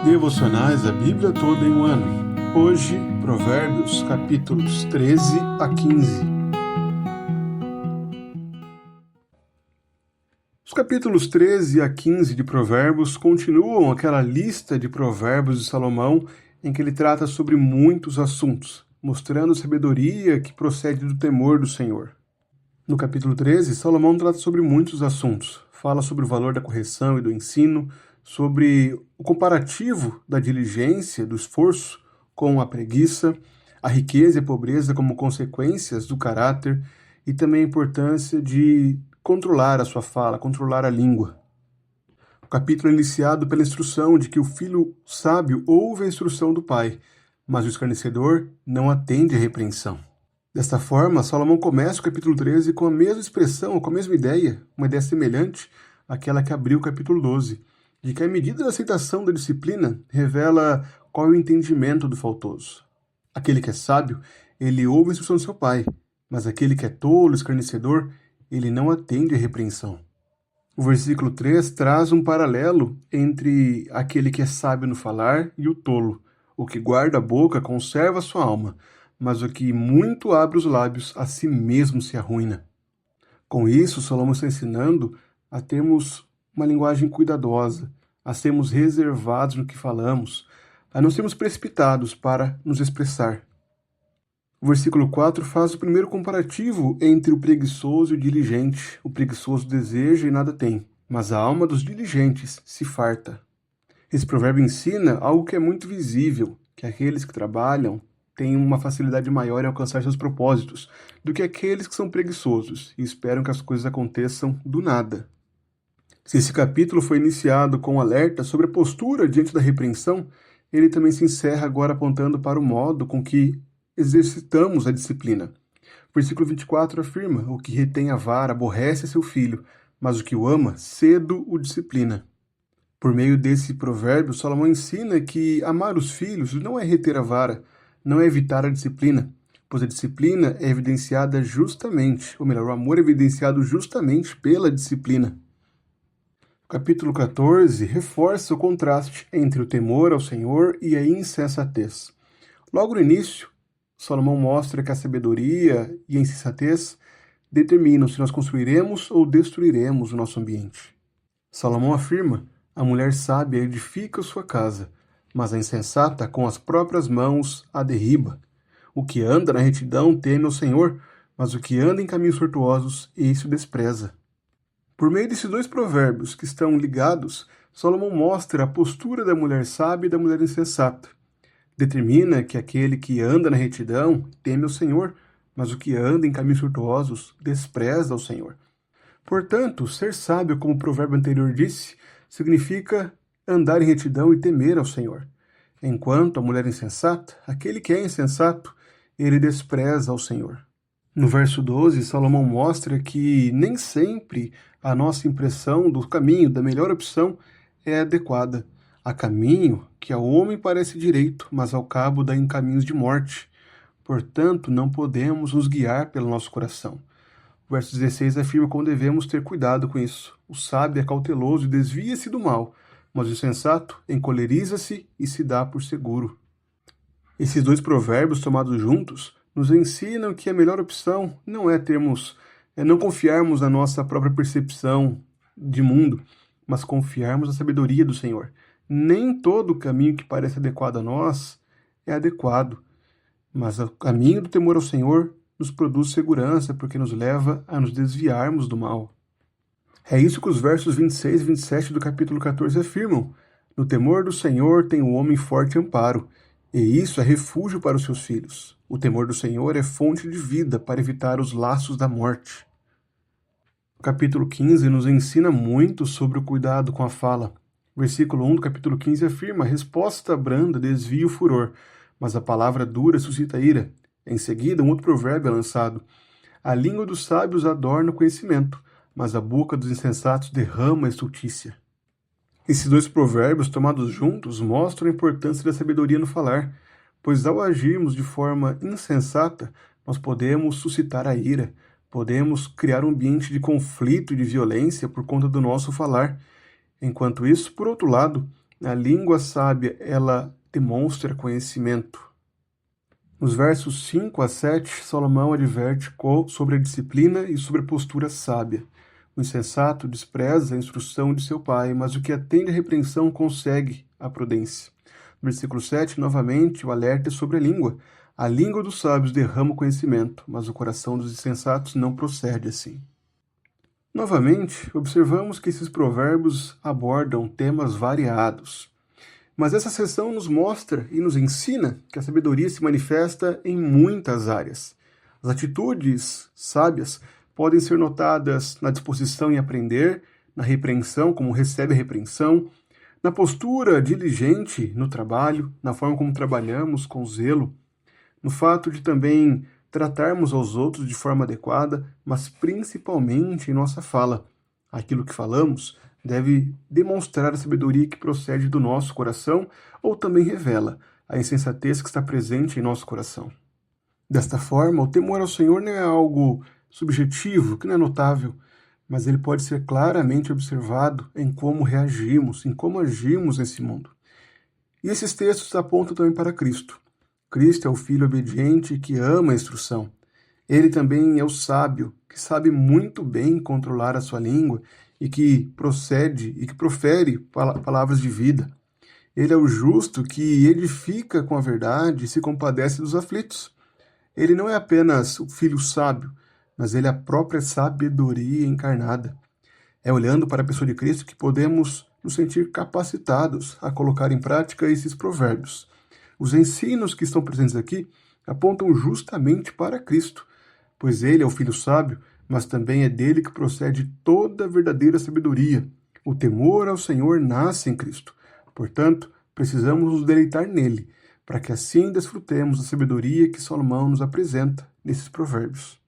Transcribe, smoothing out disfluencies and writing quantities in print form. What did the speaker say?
Devocionais da Bíblia toda em um ano. Hoje, Provérbios, capítulos 13 a 15. Os capítulos 13 a 15 de Provérbios continuam aquela lista de provérbios de Salomão em que ele trata sobre muitos assuntos, mostrando sabedoria que procede do temor do Senhor. No capítulo 13, Salomão trata sobre muitos assuntos. Fala sobre o valor da correção e do ensino, sobre o comparativo da diligência, do esforço com a preguiça, a riqueza e a pobreza como consequências do caráter e também a importância de controlar a sua fala, controlar a língua. O capítulo é iniciado pela instrução de que o filho sábio ouve a instrução do pai, mas o escarnecedor não atende à repreensão. Desta forma, Salomão começa o capítulo 13 com a mesma expressão, com a mesma ideia, uma ideia semelhante àquela que abriu o capítulo 12, de que a medida da aceitação da disciplina revela qual é o entendimento do faltoso. Aquele que é sábio, ele ouve a instrução do seu pai, mas aquele que é tolo, escarnecedor, ele não atende à repreensão. O versículo 3 traz um paralelo entre aquele que é sábio no falar e o tolo. O que guarda a boca conserva a sua alma, mas o que muito abre os lábios, a si mesmo se arruína. Com isso, Salomão está ensinando a termos uma linguagem cuidadosa, a sermos reservados no que falamos, a não sermos precipitados para nos expressar. O versículo 4 faz o primeiro comparativo entre o preguiçoso e o diligente. O preguiçoso deseja e nada tem, mas a alma dos diligentes se farta. Esse provérbio ensina algo que é muito visível, que aqueles que trabalham têm uma facilidade maior em alcançar seus propósitos do que aqueles que são preguiçosos e esperam que as coisas aconteçam do nada. Se esse capítulo foi iniciado com um alerta sobre a postura diante da repreensão, ele também se encerra agora apontando para o modo com que exercitamos a disciplina. O versículo 24 afirma: o que retém a vara aborrece seu filho, mas o que o ama, cedo o disciplina. Por meio desse provérbio, Salomão ensina que amar os filhos não é reter a vara, não é evitar a disciplina, pois a disciplina é evidenciada justamente, ou melhor, o amor é evidenciado justamente pela disciplina. O capítulo 14 reforça o contraste entre o temor ao Senhor e a insensatez. Logo no início, Salomão mostra que a sabedoria e a insensatez determinam se nós construiremos ou destruiremos o nosso ambiente. Salomão afirma: a mulher sábia edifica sua casa, mas a insensata com as próprias mãos a derriba. O que anda na retidão teme ao Senhor, mas o que anda em caminhos tortuosos, esse o despreza. Por meio desses dois provérbios que estão ligados, Salomão mostra a postura da mulher sábia e da mulher insensata. Determina que aquele que anda na retidão teme ao Senhor, mas o que anda em caminhos tortuosos despreza ao Senhor. Portanto, ser sábio, como o provérbio anterior disse, significa andar em retidão e temer ao Senhor. Enquanto a mulher insensata, aquele que é insensato, ele despreza ao Senhor. No verso 12, Salomão mostra que nem sempre a nossa impressão do caminho, da melhor opção, é adequada. Há caminho que ao homem parece direito, mas ao cabo dá em caminhos de morte. Portanto, não podemos nos guiar pelo nosso coração. O verso 16 afirma como devemos ter cuidado com isso. O sábio é cauteloso e desvia-se do mal, mas o insensato encoleriza-se e se dá por seguro. Esses dois provérbios tomados juntos nos ensinam que a melhor opção não é não confiarmos na nossa própria percepção de mundo, mas confiarmos na sabedoria do Senhor. Nem todo caminho que parece adequado a nós é adequado, mas o caminho do temor ao Senhor nos produz segurança, porque nos leva a nos desviarmos do mal. É isso que os versos 26 e 27 do capítulo 14 afirmam. No temor do Senhor tem o homem forte amparo, e isso é refúgio para os seus filhos. O temor do Senhor é fonte de vida para evitar os laços da morte. O capítulo 15 nos ensina muito sobre o cuidado com a fala. O versículo 1 do capítulo 15 afirma: a resposta branda desvia o furor, mas a palavra dura suscita ira. Em seguida, um outro provérbio é lançado: a língua dos sábios adorna o conhecimento, mas a boca dos insensatos derrama a estultícia. Esses dois provérbios tomados juntos mostram a importância da sabedoria no falar, pois ao agirmos de forma insensata, nós podemos suscitar a ira, podemos criar um ambiente de conflito e de violência por conta do nosso falar. Enquanto isso, por outro lado, A língua sábia, ela demonstra conhecimento. Nos versos 5 a 7, Salomão adverte sobre a disciplina e sobre a postura sábia. O insensato despreza a instrução de seu pai, mas o que atende à repreensão consegue a prudência. No versículo 7, novamente, o alerta é sobre a língua. A língua dos sábios derrama o conhecimento, mas o coração dos insensatos não procede assim. Novamente, observamos que esses provérbios abordam temas variados. Mas essa seção nos mostra e nos ensina que a sabedoria se manifesta em muitas áreas. As atitudes sábias podem ser notadas na disposição em aprender, na repreensão, como recebe a repreensão, na postura diligente no trabalho, na forma como trabalhamos com zelo, no fato de também tratarmos aos outros de forma adequada, mas principalmente em nossa fala. Aquilo que falamos deve demonstrar a sabedoria que procede do nosso coração ou também revela a insensatez que está presente em nosso coração. Desta forma, o temor ao Senhor não é algo subjetivo, que não é notável, mas ele pode ser claramente observado em como reagimos, em como agimos nesse mundo. E esses textos apontam também para Cristo. Cristo é o Filho obediente que ama a instrução. Ele também é o sábio, que sabe muito bem controlar a sua língua e que procede e que profere palavras de vida. Ele é o justo que edifica com a verdade e se compadece dos aflitos. Ele não é apenas o Filho sábio, mas ele é a própria sabedoria encarnada. É olhando para a pessoa de Cristo que podemos nos sentir capacitados a colocar em prática esses provérbios. Os ensinos que estão presentes aqui apontam justamente para Cristo, pois ele é o Filho sábio, mas também é dele que procede toda a verdadeira sabedoria. O temor ao Senhor nasce em Cristo. Portanto, precisamos nos deleitar nele, para que assim desfrutemos da sabedoria que Salomão nos apresenta nesses provérbios.